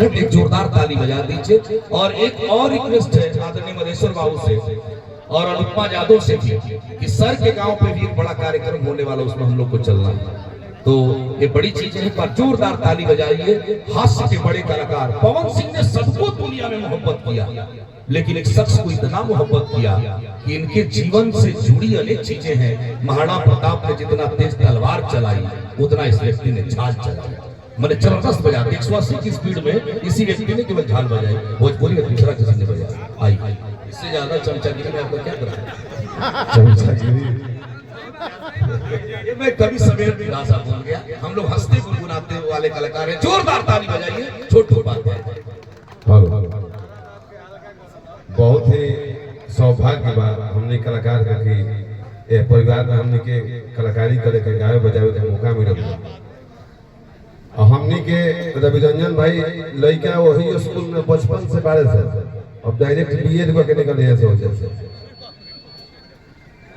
बहुत एक जोरदार ताली बजा दीजिए। और एक और रिक्वेस्ट है आदरणीय मधेश्वर बाबू से और अनुपमा यादव से भी कि सर के गांव पे भी एक बड़ा कार्यक्रम होने वाला, उसमें हम लोग को चलना है। तो ये बड़ी चीजें हैं, पर जोरदार ताली बजाइए। हास्य के बड़े कलाकार पवन सिंह ने सबको दुनिया में मोहब्बत किया, लेकिन एक शख्स को इतना मोहब्बत किया कि इनके जीवन से जुड़ी अनेक चीजें हैं। महाराणा प्रताप ने जितना तेज तलवार चलाई उतना इस व्यक्ति ने झाल चलाई। मैंने जबरदस्त बजा 180 की स्पीड में इसी व्यक्ति ने केवल झाल बजाई, भोजपुरी में दूसरा किसी ने बजाया। आई इससे ज्यादा चमचागिरी में आपको क्या करा, चमचागिरी मैं कभी सवेर भी भाषा बोल गया। हम लोग हंसते गुनगुनाते वाले कलाकार हैं, जोरदार ताली बजाइए। छोटी बात है, बहुत ही सौभाग्य बा हमने कलाकार के परिवार में हमने के कलाकारी करे के गावे बजावे के मौका मिलल। और हमने के रविरंजन भाई लड़का वही स्कूल में बचपन से बारे से अब डायरेक्ट बीएड को के निकल गए से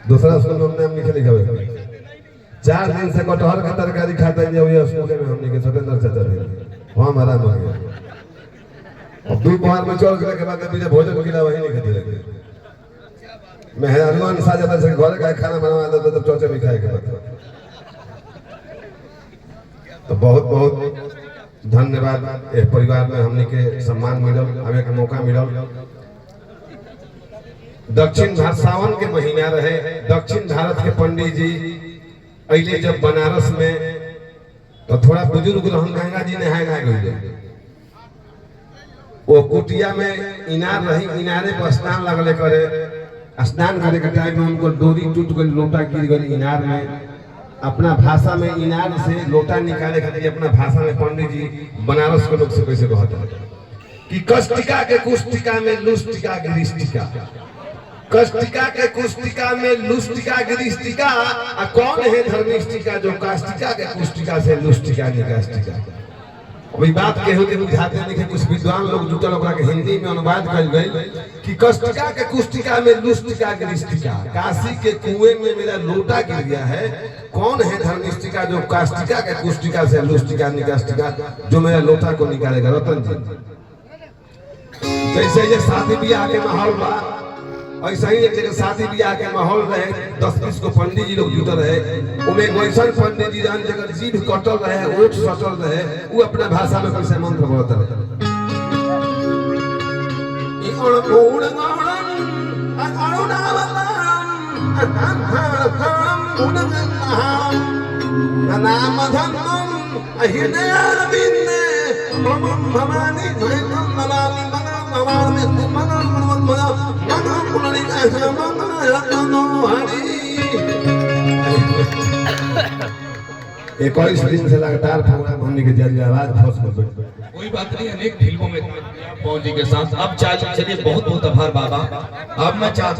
दूसरा स्कूल में हमने हम निकल गए। 4 दिन से कटहल का तरकारी खाता है ये स्कूल में हमने के सतेंद्र चाचा थे वहां हमारा हो गया। अब दोपहर में चौक के बाद मुझे भोजन मिला वही नहीं खाते लगे। मैं हनुमान साजा से घर का खाना बनवा देता तो चौचे में खाए के बाद। तो बहुत बहुत धन्यवाद परिवार में हमने के सम्मान मिलल, हमें के मौका मिलल। दक्षिण भारत सावन के महीना रहे, दक्षिण भारत के पंडित जी अइले जब बनारस में तो थोड़ा बुजुर्ग रहन गंगा जी नहाए ना गए। वो कुटिया में इनार रही, इनारे पर स्नान लगले करे। स्नान करे के टाइम में उनको डोरी टूट गई, लोटा गिर गई इनार में। अपना भाषा में इनार से लोटा निकाले खातिर अपना भाषा में पंडित जी बनारस के लोग से कैसे कहते हैं कि कष्टिका के कुष्टिका में लुष्टिका गिरिष्टिका, कष्टिका के कुष्टिका में लुष्टिका गिरिष्टिका। कौन है धर्मिष्टिका जो काष्टिका के कुष्टिका से लुष्टिका निकाष्टिका। वही बात के होते बुझाते नहीं कि कुछ विद्वान लोग जुटल ओकरा के हिंदी में अनुवाद कर गए कि कष्टिका के कुष्टिका में लुष्टिका गिरिष्टिका। काशी के कुएं में मेरा लोटा गिर गया है, कौन है धर्मिष्टिका जो काष्टिका के कुष्टिका से लुष्टिका निकाष्टिका जो मेरा लोटा को निकालेगा। रतन जी जैसे ये शादी ब्याह के माहौल बा, ऐसा ही एक जगह शादी ब्याह के माहौल रहे, 10-20 को पंडित जी लोग जुटल रहे। उन्हें वैसन पंडित जी रहन जगह जीभ कटल रहे, ओठ सटल रहे, वो अपना भाषा में कैसे मंत्र बोलते रहे। एक 21 दिन से लगातार प्रोग्राम हमने के जरिए आवाज फंस गई। कोई बात नहीं, अनेक फिल्मों में पवन जी के साथ। अब चलिए बहुत बहुत आभार बाबा। अब मैं चाहता